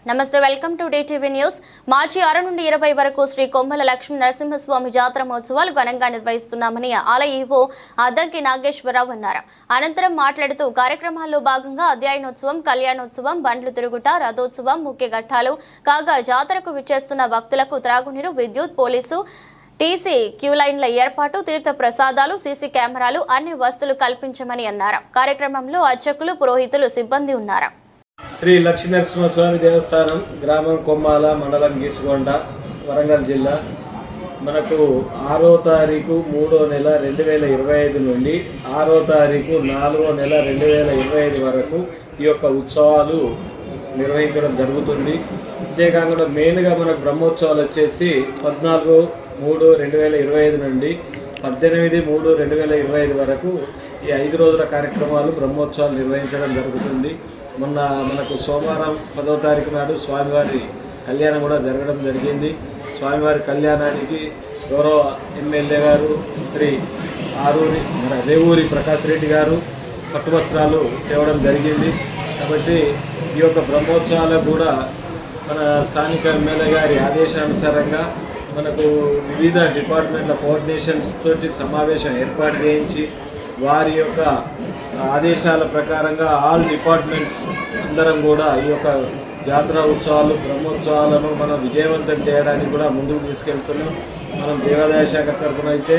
నమస్తే, welcome to DTV news. మార్చి 6 నుండి 20 వరకు శ్రీ కొమ్మల లక్ష్మీ నరసింహస్వామి జాతర మహోత్సవాలు ఘనంగా నిర్వహిస్తున్నామని ఆలయ ఈవో అద్దంకి నాగేశ్వరరావు అన్నారు. అనంతరం మాట్లాడుతూ కార్యక్రమాల్లో భాగంగా అధ్యయనోత్సవం, కళ్యాణోత్సవం, బండ్లు తిరుగుట, రథోత్సవం ముఖ్య ఘట్టాలు కాగా జాతరకు విచ్చేస్తున్న భక్తులకు త్రాగునీరు, విద్యుత్, పోలీసు టీసీ క్యూ లైన్ల ఏర్పాటు, తీర్థ ప్రసాదాలు, సీసీ కెమెరాలు అన్ని వసతులు కల్పించమని అన్నారు. కార్యక్రమంలో అర్చకులు, పురోహితులు, సిబ్బంది ఉన్నారు. శ్రీ లక్ష్మీనరసింహస్వామి దేవస్థానం, గ్రామం కొమ్మాల, మండలం గీసుకొండ, వరంగల్ జిల్లా. మనకు 6వ తారీఖు 3వ నెల 2025 నుండి 6వ తారీఖు 4వ నెల 2025 వరకు ఈ యొక్క ఉత్సవాలు నిర్వహించడం జరుగుతుంది. అంతేకాకుండా మెయిన్గా మనకు బ్రహ్మోత్సవాలు వచ్చేసి 14/3/2025 నుండి 18/3/2025 వరకు ఈ 5 రోజుల కార్యక్రమాలు బ్రహ్మోత్సవాలు నిర్వహించడం జరుగుతుంది. మొన్న మనకు సోమవారం 10వ తారీఖు నాడు స్వామివారి కళ్యాణం కూడా జరగడం జరిగింది. స్వామివారి కళ్యాణానికి గౌరవ ఎమ్మెల్యే గారు శ్రీ రేవూరి ప్రకాష్ రెడ్డి గారు పట్టు వస్త్రాలు తేవడం జరిగింది. కాబట్టి ఈ యొక్క బ్రహ్మోత్సవాలకు కూడా మన స్థానిక ఎమ్మెల్యే గారి ఆదేశానుసారంగా మనకు వివిధ డిపార్ట్మెంట్ల కోఆర్డినేషన్స్ తోటి సమావేశం ఏర్పాటు చేయించి వారి యొక్క ఆదేశాల ప్రకారంగా ఆల్ డిపార్ట్మెంట్స్ అందరం కూడా ఈ యొక్క జాతర ఉత్సవాలు, బ్రహ్మోత్సవాలను మనం విజయవంతం చేయడానికి కూడా ముందుకు తీసుకెళ్తున్నాం. మనం దేవాదాయ శాఖ తరఫున అయితే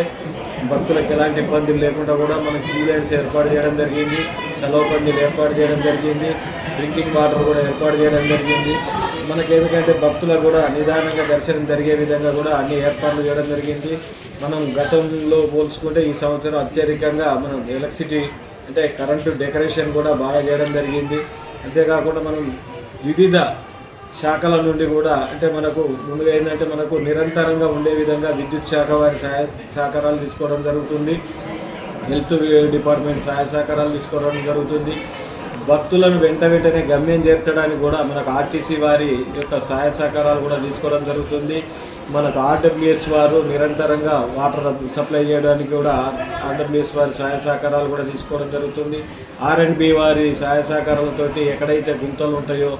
భక్తులకు ఎలాంటి ఇబ్బందులు లేకుండా కూడా మనం క్యూ లైన్స్ ఏర్పాటు చేయడం జరిగింది, చలవ పందిలు ఏర్పాటు చేయడం జరిగింది, డ్రింకింగ్ వాటర్ కూడా ఏర్పాటు చేయడం జరిగింది. మనకి ఎందుకంటే భక్తులకు కూడా నిదానంగా దర్శనం జరిగే విధంగా కూడా అన్ని ఏర్పాట్లు చేయడం జరిగింది. మనం గతంలో పోల్చుకుంటే ఈ సంవత్సరం అత్యధికంగా మనం ఎలక్ట్రిసిటీ అంటే కరెంటు డెకరేషన్ కూడా బాగా చేయడం జరిగింది. అంతేకాకుండా మనం వివిధ శాఖల నుండి కూడా అంటే మనకు ముందుగా ఏంటంటే మనకు నిరంతరంగా ఉండే విధంగా విద్యుత్ శాఖ వారి సహకారాలు తీసుకోవడం జరుగుతుంది, హెల్త్ డిపార్ట్మెంట్ సహాయ సహకారాలు తీసుకోవడం జరుగుతుంది. భక్తులను వెంటనే గమ్యం చేర్చడానికి కూడా మనకు ఆర్టీసీ వారి యొక్క సహాయ సహకారాలు కూడా తీసుకోవడం జరుగుతుంది. మనకు RWS వారు నిరంతరంగా వాటర్ సప్లై చేయడానికి కూడా RWS వారి సహాయ సహకారాలు కూడా తీసుకోవడం జరుగుతుంది. R&B వారి సహాయ సహకారాలతోటి ఎక్కడైతే గుంతలు ఉంటాయో,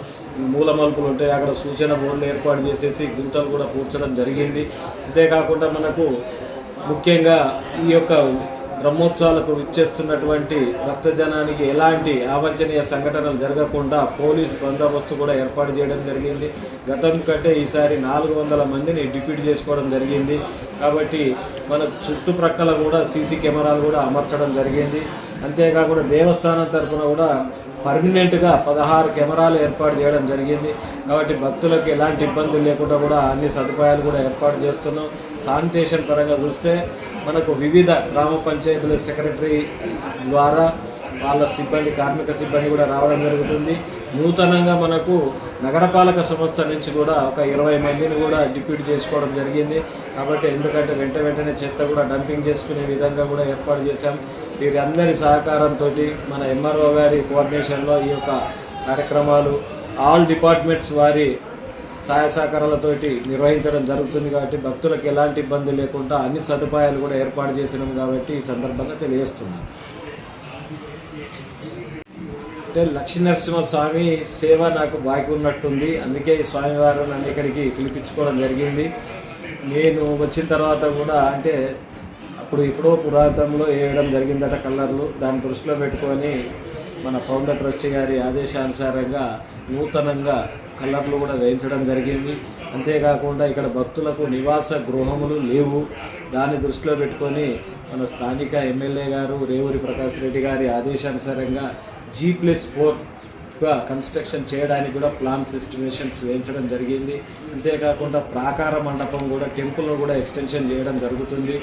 మూల మలుపులు ఉంటాయో అక్కడ సూచన బోర్డులు ఏర్పాటు చేసేసి గుంతలు కూడా పూడ్చడం జరిగింది. అంతేకాకుండా మనకు ముఖ్యంగా ఈ యొక్క బ్రహ్మోత్సవాలకు ఇచ్చేస్తున్నటువంటి భక్తజనానికి ఎలాంటి అవాంఛనీయ సంఘటనలు జరగకుండా పోలీస్ బందోబస్తు కూడా ఏర్పాటు చేయడం జరిగింది. గతం కంటే ఈసారి 400 మందిని డిప్యూటీ చేసుకోవడం జరిగింది. కాబట్టి మనకు చుట్టుప్రక్కల కూడా సీసీ కెమెరాలు కూడా అమర్చడం జరిగింది. అంతేకాకుండా దేవస్థానం తరఫున కూడా పర్మనెంట్గా 16 కెమెరాలు ఏర్పాటు చేయడం జరిగింది. కాబట్టి భక్తులకు ఎలాంటి ఇబ్బందులు లేకుండా కూడా అన్ని సదుపాయాలు కూడా ఏర్పాటు చేస్తున్నాం. శానిటేషన్ పరంగా చూస్తే మనకు వివిధ గ్రామ పంచాయతీల సెక్రటరీ ద్వారా వాళ్ళ సిబ్బంది, కార్మిక సిబ్బంది కూడా రావడం జరుగుతుంది. నూతనంగా మనకు నగరపాలక సంస్థ నుంచి కూడా ఒక 20 మందిని కూడా డిప్యూటీ చేసుకోవడం జరిగింది. కాబట్టి ఎందుకంటే వెంటనే చెత్త కూడా డంపింగ్ చేసుకునే విధంగా కూడా ఏర్పాటు చేశాం. వీరందరి సహకారంతో మన MRO గారి కోఆర్డినేషన్లో ఈ యొక్క కార్యక్రమాలు ఆల్ డిపార్ట్మెంట్స్ వారి సహాయ సహకారాలతోటి నిర్వహించడం జరుగుతుంది. కాబట్టి భక్తులకు ఎలాంటి ఇబ్బంది లేకుండా అన్ని సదుపాయాలు కూడా ఏర్పాటు చేసినాం కాబట్టి ఈ సందర్భంగా తెలియజేస్తున్నాం. అంటే లక్ష్మీనరసింహస్వామి సేవ నాకు బాకీ ఉన్నట్టుంది. అందుకే ఈ స్వామివారు నన్ను ఇక్కడికి పిలిపించుకోవడం జరిగింది. నేను వచ్చిన తర్వాత కూడా అంటే ఎప్పుడో పురాతనంలో వేయడం జరిగిందట కలర్లు. దాన్ని దృష్టిలో పెట్టుకొని మన ఫౌండర్ ట్రస్టీ గారి ఆదేశానుసారంగా నూతనంగా కలర్లు కూడా వేయించడం జరిగింది. అంతేకాకుండా ఇక్కడ భక్తులకు నివాస గృహములు లేవు. దాన్ని దృష్టిలో పెట్టుకొని మన స్థానిక ఎమ్మెల్యే గారు రేవూరి ప్రకాష్ రెడ్డి గారి ఆదేశానుసారంగా G+4గా కన్స్ట్రక్షన్ చేయడానికి కూడా ప్లాన్స్ ఎస్టిమేషన్స్ వేయించడం జరిగింది. అంతేకాకుండా ప్రాకార మండపం కూడా టెంపుల్ను కూడా ఎక్స్టెన్షన్ చేయడం జరుగుతుంది,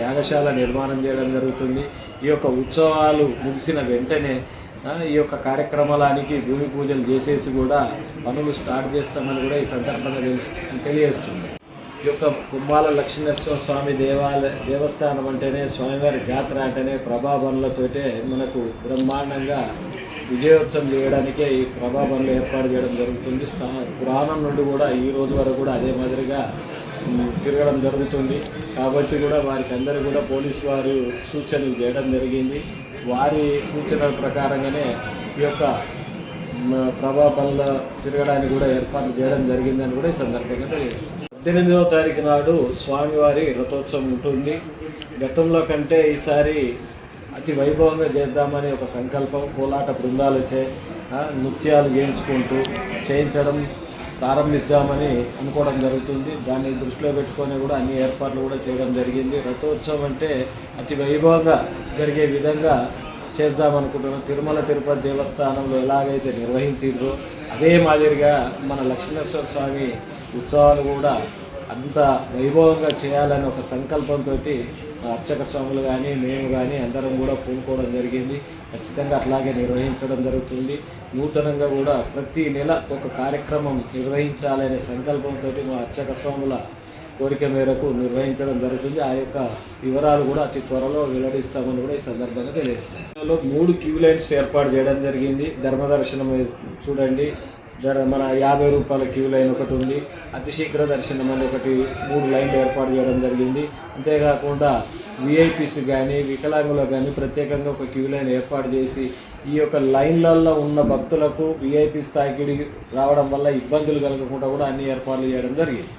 యాగశాల నిర్మాణం చేయడం జరుగుతుంది. ఈ యొక్క ఉత్సవాలు ముగిసిన వెంటనే ఈ యొక్క కార్యక్రమానికి భూమి పూజలు చేసేసి కూడా పనులు స్టార్ట్ చేస్తామని కూడా ఈ సందర్భంగా తెలియజేస్తుంది. ఈ యొక్క కొమ్మాల లక్ష్మీనరసింహస్వామి దేవస్థానం అంటేనే, స్వామివారి జాతర అంటేనే ప్రభాబనులతోటే మనకు బ్రహ్మాండంగా విజయోత్సవం చేయడానికే ఈ ప్రభాబనులు ఏర్పాటు చేయడం జరుగుతుంది. పురాణం నుండి కూడా ఈ రోజు వరకు కూడా అదే మాదిరిగా తిరగడం జరుగుతుంది. కాబట్టి కూడా వారికి అందరూ కూడా పోలీసు వారు సూచనలు చేయడం జరిగింది. వారి సూచనల ప్రకారంగానే ఈ యొక్క ప్రభాపంలో తిరగడానికి కూడా ఏర్పాట్లు చేయడం జరిగిందని కూడా ఈ సందర్భంగా తెలియజేస్తుంది. 18వ తారీఖు నాడు స్వామివారి రథోత్సవం ఉంటుంది. గతంలో కంటే ఈసారి అతి వైభవంగా చేద్దామని ఒక సంకల్పం, కోలాట బృందాలచే నృత్యాలు చేయించడం ప్రారంభిద్దామని అనుకోవడం జరుగుతుంది. దాన్ని దృష్టిలో పెట్టుకొని కూడా అన్ని ఏర్పాట్లు కూడా చేయడం జరిగింది. రథోత్సవం అంటే అతి వైభవంగా జరిగే విధంగా చేద్దామనుకుంటున్నాం. తిరుమల తిరుపతి దేవస్థానంలో ఎలాగైతే నిర్వహించారో అదే మాదిరిగా మన లక్ష్మీనరసింహ స్వామి ఉత్సవాలు కూడా అంత వైభవంగా చేయాలని ఒక సంకల్పంతో అర్చక స్వాములు కానీ మేము కానీ అందరం కూడా పూనుకోవడం జరిగింది. ఖచ్చితంగా అట్లాగే నిర్వహించడం జరుగుతుంది. నూతనంగా కూడా ప్రతి నెల ఒక కార్యక్రమం నిర్వహించాలనే సంకల్పంతో మా అర్చక స్వాముల కోరిక మేరకు నిర్వహించడం జరుగుతుంది. ఆ యొక్క వివరాలు కూడా అతి త్వరలో వెల్లడిస్తామని కూడా ఈ సందర్భంగా తెలియజేస్తున్నాం. 3 క్యూ లైన్స్ ఏర్పాటు చేయడం జరిగింది. ధర్మదర్శనం చూడండి, మన 50 రూపాయల క్యూ లైన్ ఒకటి ఉంది. అతి శీఘ్ర దర్శనం అని ఒకటి 3 లైన్లు ఏర్పాటు చేయడం జరిగింది. అంతేకాకుండా విఐపీస్ కానీ వికలాంగులకు కానీ ప్రత్యేకంగా ఒక క్యూ లైన్ ఏర్పాటు చేసి ఈ యొక్క లైన్లలో ఉన్న భక్తులకు విఐపీ స్థాయికి రావడం వల్ల ఇబ్బందులు కలగకుండా కూడా అన్ని ఏర్పాట్లు చేయడం జరిగింది.